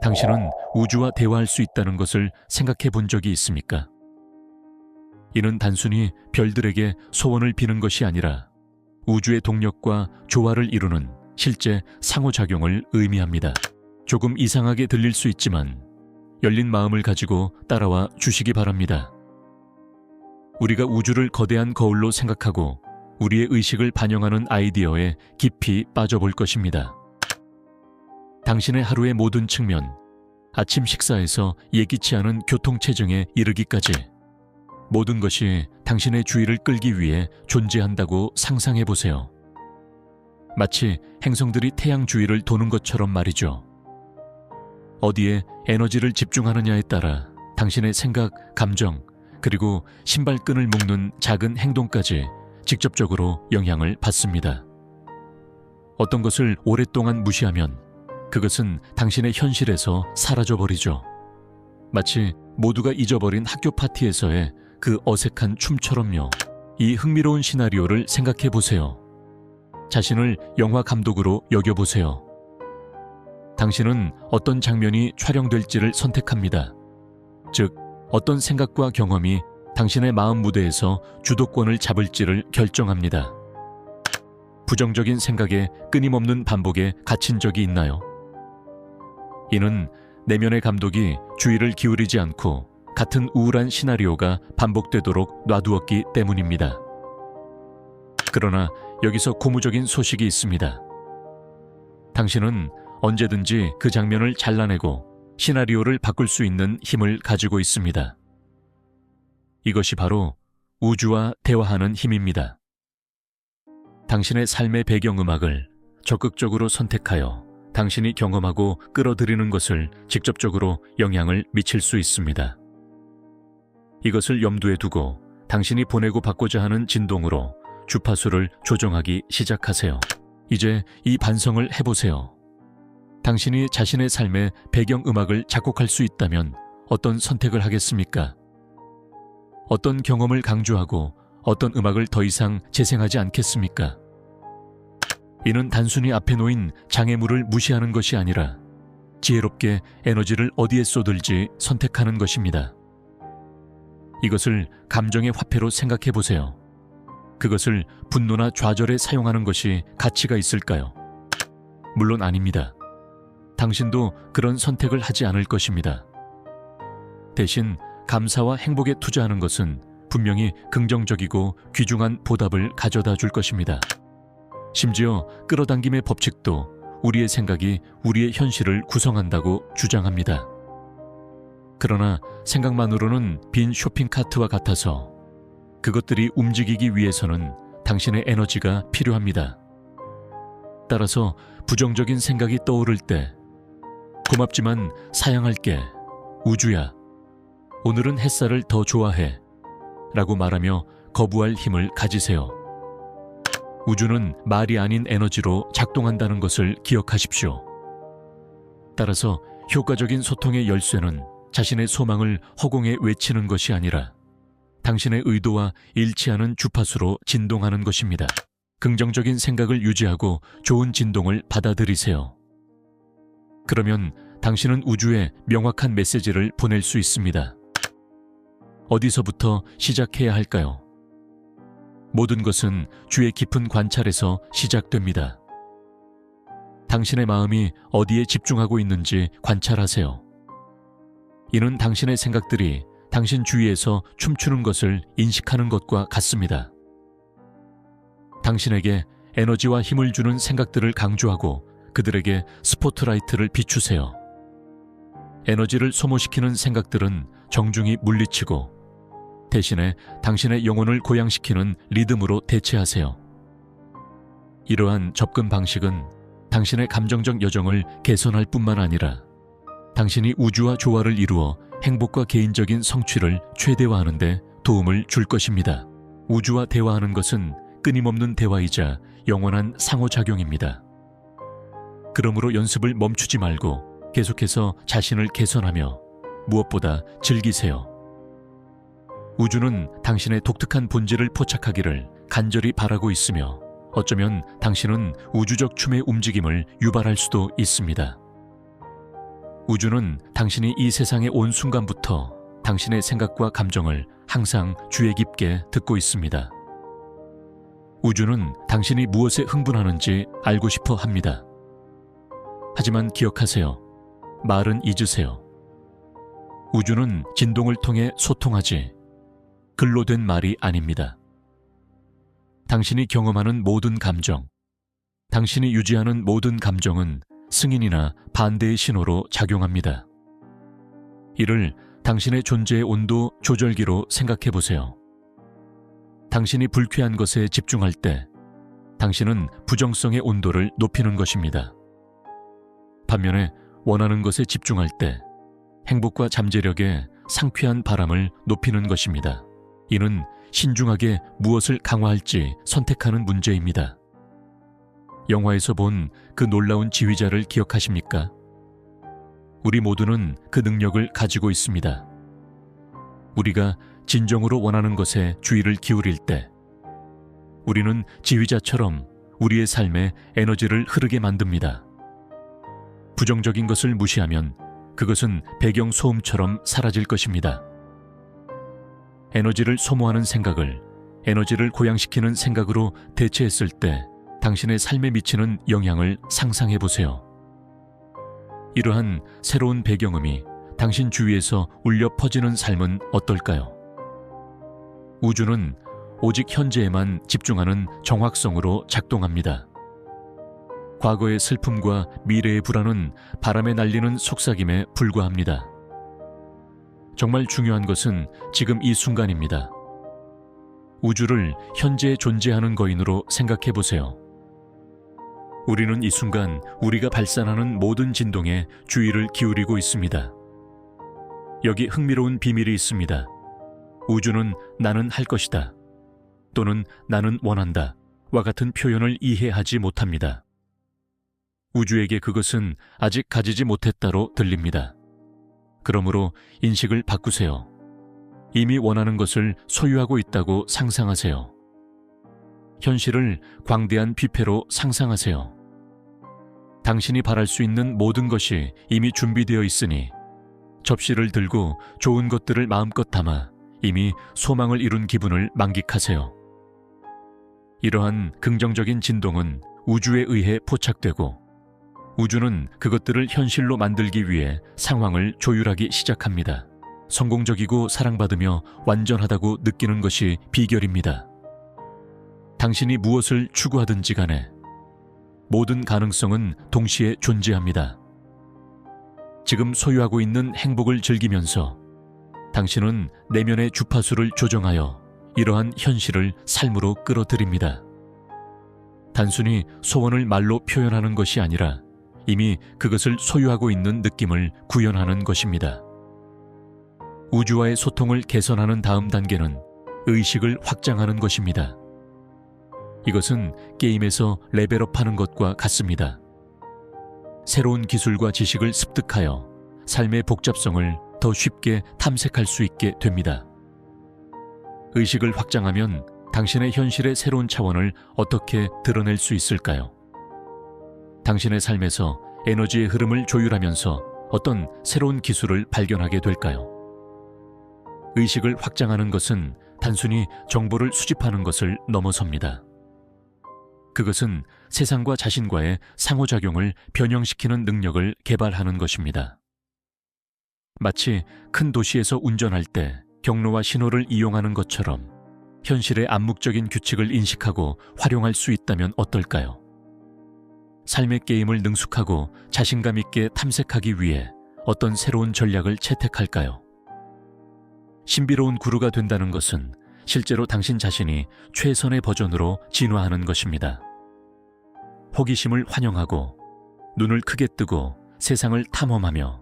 당신은 우주와 대화할 수 있다는 것을 생각해 본 적이 있습니까? 이는 단순히 별들에게 소원을 비는 것이 아니라 우주의 동력과 조화를 이루는 실제 상호작용을 의미합니다. 조금 이상하게 들릴 수 있지만 열린 마음을 가지고 따라와 주시기 바랍니다. 우리가 우주를 거대한 거울로 생각하고 우리의 의식을 반영하는 아이디어에 깊이 빠져볼 것입니다. 당신의 하루의 모든 측면, 아침 식사에서 예기치 않은 교통체증에 이르기까지 모든 것이 당신의 주의를 끌기 위해 존재한다고 상상해 보세요. 마치 행성들이 태양 주위를 도는 것처럼 말이죠. 어디에 에너지를 집중하느냐에 따라 당신의 생각, 감정, 그리고 신발끈을 묶는 작은 행동까지 직접적으로 영향을 받습니다. 어떤 것을 오랫동안 무시하면 그것은 당신의 현실에서 사라져버리죠. 마치 모두가 잊어버린 학교 파티에서의 그 어색한 춤처럼요. 이 흥미로운 시나리오를 생각해 보세요. 자신을 영화 감독으로 여겨보세요. 당신은 어떤 장면이 촬영될지를 선택합니다. 즉, 어떤 생각과 경험이 당신의 마음 무대에서 주도권을 잡을지를 결정합니다. 부정적인 생각의 끊임없는 반복에 갇힌 적이 있나요? 이는 내면의 감독이 주의를 기울이지 않고 같은 우울한 시나리오가 반복되도록 놔두었기 때문입니다. 그러나 여기서 고무적인 소식이 있습니다. 당신은 언제든지 그 장면을 잘라내고 시나리오를 바꿀 수 있는 힘을 가지고 있습니다. 이것이 바로 우주와 대화하는 힘입니다. 당신의 삶의 배경음악을 적극적으로 선택하여 당신이 경험하고 끌어들이는 것을 직접적으로 영향을 미칠 수 있습니다. 이것을 염두에 두고 당신이 보내고 받고자 하는 진동으로 주파수를 조정하기 시작하세요. 이제 이 반성을 해보세요. 당신이 자신의 삶의 배경음악을 작곡할 수 있다면 어떤 선택을 하겠습니까? 어떤 경험을 강조하고 어떤 음악을 더 이상 재생하지 않겠습니까? 이는 단순히 앞에 놓인 장애물을 무시하는 것이 아니라 지혜롭게 에너지를 어디에 쏟을지 선택하는 것입니다. 이것을 감정의 화폐로 생각해 보세요. 그것을 분노나 좌절에 사용하는 것이 가치가 있을까요? 물론 아닙니다. 당신도 그런 선택을 하지 않을 것입니다. 대신 감사와 행복에 투자하는 것은 분명히 긍정적이고 귀중한 보답을 가져다 줄 것입니다. 심지어 끌어당김의 법칙도 우리의 생각이 우리의 현실을 구성한다고 주장합니다. 그러나 생각만으로는 빈 쇼핑카트와 같아서 그것들이 움직이기 위해서는 당신의 에너지가 필요합니다. 따라서 부정적인 생각이 떠오를 때 고맙지만 사양할게, 우주야, 오늘은 햇살을 더 좋아해 라고 말하며 거부할 힘을 가지세요. 우주는 말이 아닌 에너지로 작동한다는 것을 기억하십시오. 따라서 효과적인 소통의 열쇠는 자신의 소망을 허공에 외치는 것이 아니라 당신의 의도와 일치하는 주파수로 진동하는 것입니다. 긍정적인 생각을 유지하고 좋은 진동을 받아들이세요. 그러면 당신은 우주에 명확한 메시지를 보낼 수 있습니다. 어디서부터 시작해야 할까요? 모든 것은 주의 깊은 관찰에서 시작됩니다. 당신의 마음이 어디에 집중하고 있는지 관찰하세요. 이는 당신의 생각들이 당신 주위에서 춤추는 것을 인식하는 것과 같습니다. 당신에게 에너지와 힘을 주는 생각들을 강조하고 그들에게 스포트라이트를 비추세요. 에너지를 소모시키는 생각들은 정중히 물리치고 대신에 당신의 영혼을 고양시키는 리듬으로 대체하세요. 이러한 접근 방식은 당신의 감정적 여정을 개선할 뿐만 아니라 당신이 우주와 조화를 이루어 행복과 개인적인 성취를 최대화하는 데 도움을 줄 것입니다. 우주와 대화하는 것은 끊임없는 대화이자 영원한 상호작용입니다. 그러므로 연습을 멈추지 말고 계속해서 자신을 개선하며 무엇보다 즐기세요. 우주는 당신의 독특한 본질을 포착하기를 간절히 바라고 있으며 어쩌면 당신은 우주적 춤의 움직임을 유발할 수도 있습니다. 우주는 당신이 이 세상에 온 순간부터 당신의 생각과 감정을 항상 주의 깊게 듣고 있습니다. 우주는 당신이 무엇에 흥분하는지 알고 싶어 합니다. 하지만 기억하세요. 말은 잊으세요. 우주는 진동을 통해 소통하지 글로 된 말이 아닙니다. 당신이 경험하는 모든 감정, 당신이 유지하는 모든 감정은 승인이나 반대의 신호로 작용합니다. 이를 당신의 존재의 온도 조절기로 생각해 보세요. 당신이 불쾌한 것에 집중할 때 당신은 부정성의 온도를 높이는 것입니다. 반면에 원하는 것에 집중할 때 행복과 잠재력의 상쾌한 바람을 높이는 것입니다. 이는 신중하게 무엇을 강화할지 선택하는 문제입니다. 영화에서 본 그 놀라운 지휘자를 기억하십니까? 우리 모두는 그 능력을 가지고 있습니다. 우리가 진정으로 원하는 것에 주의를 기울일 때 우리는 지휘자처럼 우리의 삶에 에너지를 흐르게 만듭니다. 부정적인 것을 무시하면 그것은 배경 소음처럼 사라질 것입니다. 에너지를 소모하는 생각을 에너지를 고양시키는 생각으로 대체했을 때 당신의 삶에 미치는 영향을 상상해 보세요. 이러한 새로운 배경음이 당신 주위에서 울려 퍼지는 삶은 어떨까요? 우주는 오직 현재에만 집중하는 정확성으로 작동합니다. 과거의 슬픔과 미래의 불안은 바람에 날리는 속삭임에 불과합니다. 정말 중요한 것은 지금 이 순간입니다. 우주를 현재 존재하는 거인으로 생각해 보세요. 우리는 이 순간 우리가 발산하는 모든 진동에 주의를 기울이고 있습니다. 여기 흥미로운 비밀이 있습니다. 우주는 나는 할 것이다 또는 나는 원한다 와 같은 표현을 이해하지 못합니다. 우주에게 그것은 아직 가지지 못했다로 들립니다. 그러므로 인식을 바꾸세요. 이미 원하는 것을 소유하고 있다고 상상하세요. 현실을 광대한 뷔페로 상상하세요. 당신이 바랄 수 있는 모든 것이 이미 준비되어 있으니 접시를 들고 좋은 것들을 마음껏 담아 이미 소망을 이룬 기분을 만끽하세요. 이러한 긍정적인 진동은 우주에 의해 포착되고 우주는 그것들을 현실로 만들기 위해 상황을 조율하기 시작합니다. 성공적이고 사랑받으며 완전하다고 느끼는 것이 비결입니다. 당신이 무엇을 추구하든지 간에 모든 가능성은 동시에 존재합니다. 지금 소유하고 있는 행복을 즐기면서 당신은 내면의 주파수를 조정하여 이러한 현실을 삶으로 끌어들입니다. 단순히 소원을 말로 표현하는 것이 아니라 이미 그것을 소유하고 있는 느낌을 구현하는 것입니다. 우주와의 소통을 개선하는 다음 단계는 의식을 확장하는 것입니다. 이것은 게임에서 레벨업하는 것과 같습니다. 새로운 기술과 지식을 습득하여 삶의 복잡성을 더 쉽게 탐색할 수 있게 됩니다. 의식을 확장하면 당신의 현실의 새로운 차원을 어떻게 드러낼 수 있을까요? 당신의 삶에서 에너지의 흐름을 조율하면서 어떤 새로운 기술을 발견하게 될까요? 의식을 확장하는 것은 단순히 정보를 수집하는 것을 넘어섭니다. 그것은 세상과 자신과의 상호작용을 변형시키는 능력을 개발하는 것입니다. 마치 큰 도시에서 운전할 때 경로와 신호를 이용하는 것처럼 현실의 암묵적인 규칙을 인식하고 활용할 수 있다면 어떨까요? 삶의 게임을 능숙하고 자신감 있게 탐색하기 위해 어떤 새로운 전략을 채택할까요? 신비로운 구루가 된다는 것은 실제로 당신 자신이 최선의 버전으로 진화하는 것입니다. 호기심을 환영하고 눈을 크게 뜨고 세상을 탐험하며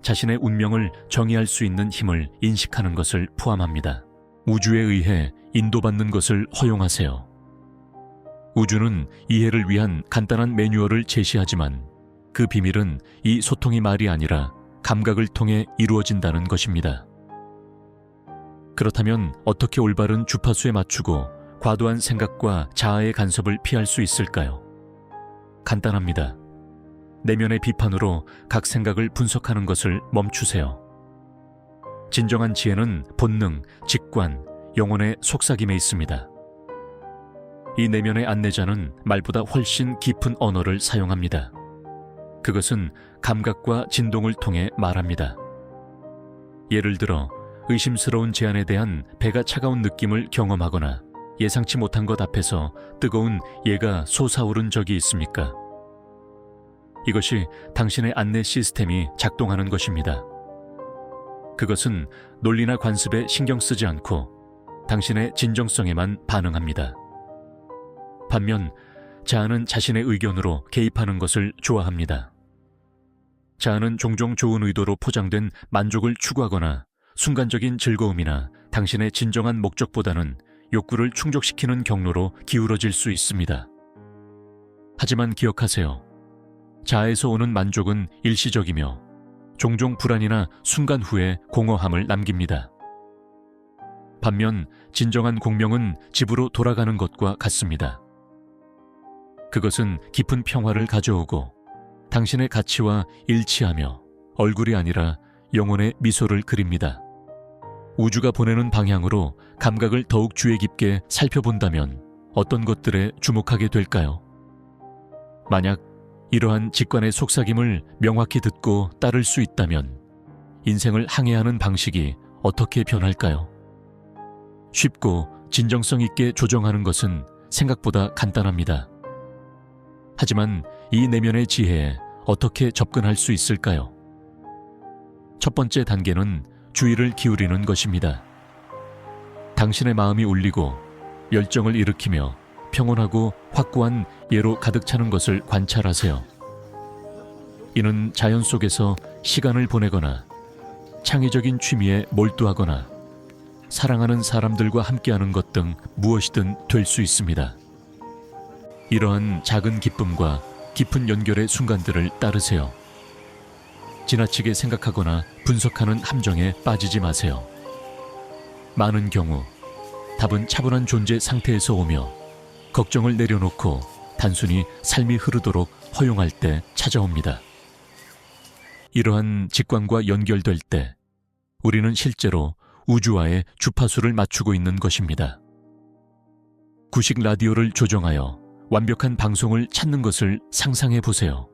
자신의 운명을 정의할 수 있는 힘을 인식하는 것을 포함합니다. 우주에 의해 인도받는 것을 허용하세요. 우주는 이해를 위한 간단한 매뉴얼을 제시하지만 그 비밀은 이 소통이 말이 아니라 감각을 통해 이루어진다는 것입니다. 그렇다면 어떻게 올바른 주파수에 맞추고 과도한 생각과 자아의 간섭을 피할 수 있을까요? 간단합니다. 내면의 비판으로 각 생각을 분석하는 것을 멈추세요. 진정한 지혜는 본능, 직관, 영혼의 속삭임에 있습니다. 이 내면의 안내자는 말보다 훨씬 깊은 언어를 사용합니다. 그것은 감각과 진동을 통해 말합니다. 예를 들어 의심스러운 제안에 대한 배가 차가운 느낌을 경험하거나 예상치 못한 것 앞에서 뜨거운 예가 솟아오른 적이 있습니까? 이것이 당신의 안내 시스템이 작동하는 것입니다. 그것은 논리나 관습에 신경 쓰지 않고 당신의 진정성에만 반응합니다. 반면 자아는 자신의 의견으로 개입하는 것을 좋아합니다. 자아는 종종 좋은 의도로 포장된 만족을 추구하거나 순간적인 즐거움이나 당신의 진정한 목적보다는 욕구를 충족시키는 경로로 기울어질 수 있습니다. 하지만 기억하세요. 자아에서 오는 만족은 일시적이며 종종 불안이나 순간 후에 공허함을 남깁니다. 반면 진정한 공명은 집으로 돌아가는 것과 같습니다. 그것은 깊은 평화를 가져오고 당신의 가치와 일치하며 얼굴이 아니라 영혼의 미소를 그립니다. 우주가 보내는 방향으로 감각을 더욱 주의 깊게 살펴본다면 어떤 것들에 주목하게 될까요? 만약 이러한 직관의 속삭임을 명확히 듣고 따를 수 있다면 인생을 항해하는 방식이 어떻게 변할까요? 쉽고 진정성 있게 조정하는 것은 생각보다 간단합니다. 하지만 이 내면의 지혜에 어떻게 접근할 수 있을까요? 첫 번째 단계는 주의를 기울이는 것입니다. 당신의 마음이 울리고 열정을 일으키며 평온하고 확고한 예로 가득 차는 것을 관찰하세요. 이는 자연 속에서 시간을 보내거나 창의적인 취미에 몰두하거나 사랑하는 사람들과 함께하는 것 등 무엇이든 될 수 있습니다. 이러한 작은 기쁨과 깊은 연결의 순간들을 따르세요. 지나치게 생각하거나 분석하는 함정에 빠지지 마세요. 많은 경우 답은 차분한 존재 상태에서 오며 걱정을 내려놓고 단순히 삶이 흐르도록 허용할 때 찾아옵니다. 이러한 직관과 연결될 때 우리는 실제로 우주와의 주파수를 맞추고 있는 것입니다. 구식 라디오를 조정하여 완벽한 방송을 찾는 것을 상상해 보세요.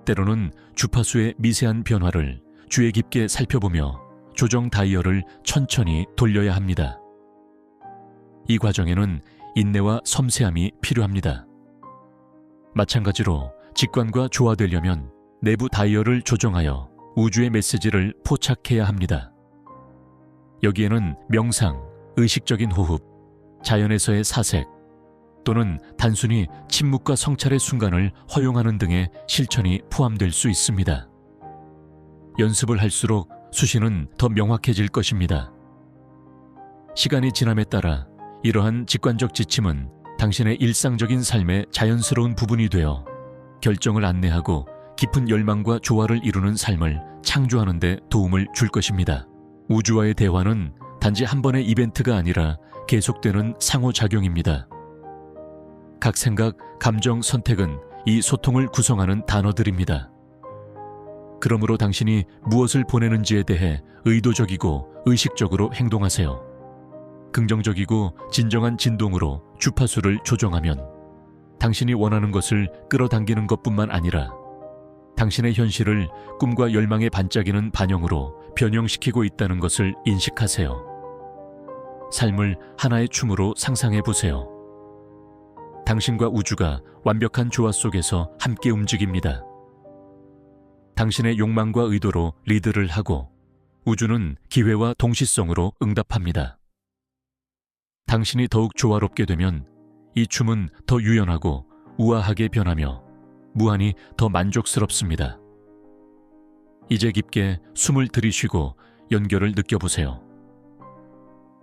때로는 주파수의 미세한 변화를 주의 깊게 살펴보며 조정 다이얼을 천천히 돌려야 합니다. 이 과정에는 인내와 섬세함이 필요합니다. 마찬가지로 직관과 조화되려면 내부 다이얼을 조정하여 우주의 메시지를 포착해야 합니다. 여기에는 명상, 의식적인 호흡, 자연에서의 사색, 또는 단순히 침묵과 성찰의 순간을 허용하는 등의 실천이 포함될 수 있습니다. 연습을 할수록 수시는 더 명확해질 것입니다. 시간이 지남에 따라 이러한 직관적 지침은 당신의 일상적인 삶의 자연스러운 부분이 되어 결정을 안내하고 깊은 열망과 조화를 이루는 삶을 창조하는 데 도움을 줄 것입니다. 우주와의 대화는 단지 한 번의 이벤트가 아니라 계속되는 상호작용입니다. 각 생각, 감정, 선택은 이 소통을 구성하는 단어들입니다. 그러므로 당신이 무엇을 보내는지에 대해 의도적이고 의식적으로 행동하세요. 긍정적이고 진정한 진동으로 주파수를 조정하면 당신이 원하는 것을 끌어당기는 것뿐만 아니라 당신의 현실을 꿈과 열망에 반짝이는 반영으로 변형시키고 있다는 것을 인식하세요. 삶을 하나의 춤으로 상상해 보세요. 당신과 우주가 완벽한 조화 속에서 함께 움직입니다. 당신의 욕망과 의도로 리드를 하고 우주는 기회와 동시성으로 응답합니다. 당신이 더욱 조화롭게 되면 이 춤은 더 유연하고 우아하게 변하며 무한히 더 만족스럽습니다. 이제 깊게 숨을 들이쉬고 연결을 느껴보세요.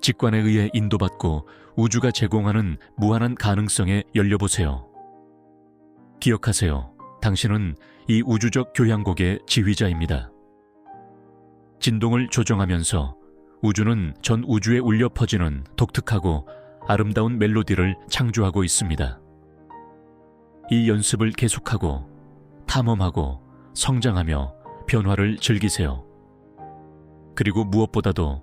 직관에 의해 인도받고 우주가 제공하는 무한한 가능성에 열려보세요. 기억하세요. 당신은 이 우주적 교향곡의 지휘자입니다. 진동을 조정하면서 우주는 전 우주에 울려 퍼지는 독특하고 아름다운 멜로디를 창조하고 있습니다. 이 연습을 계속하고 탐험하고 성장하며 변화를 즐기세요. 그리고 무엇보다도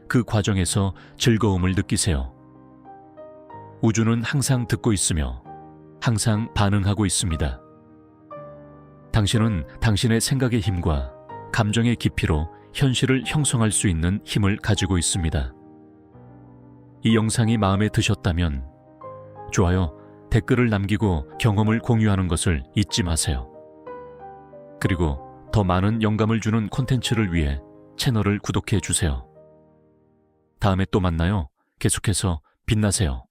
그 과정에서 즐거움을 느끼세요. 우주는 항상 듣고 있으며 항상 반응하고 있습니다. 당신은 당신의 생각의 힘과 감정의 깊이로 현실을 형성할 수 있는 힘을 가지고 있습니다. 이 영상이 마음에 드셨다면 좋아요, 댓글을 남기고 경험을 공유하는 것을 잊지 마세요. 그리고 더 많은 영감을 주는 콘텐츠를 위해 채널을 구독해 주세요. 다음에 또 만나요. 계속해서 빛나세요.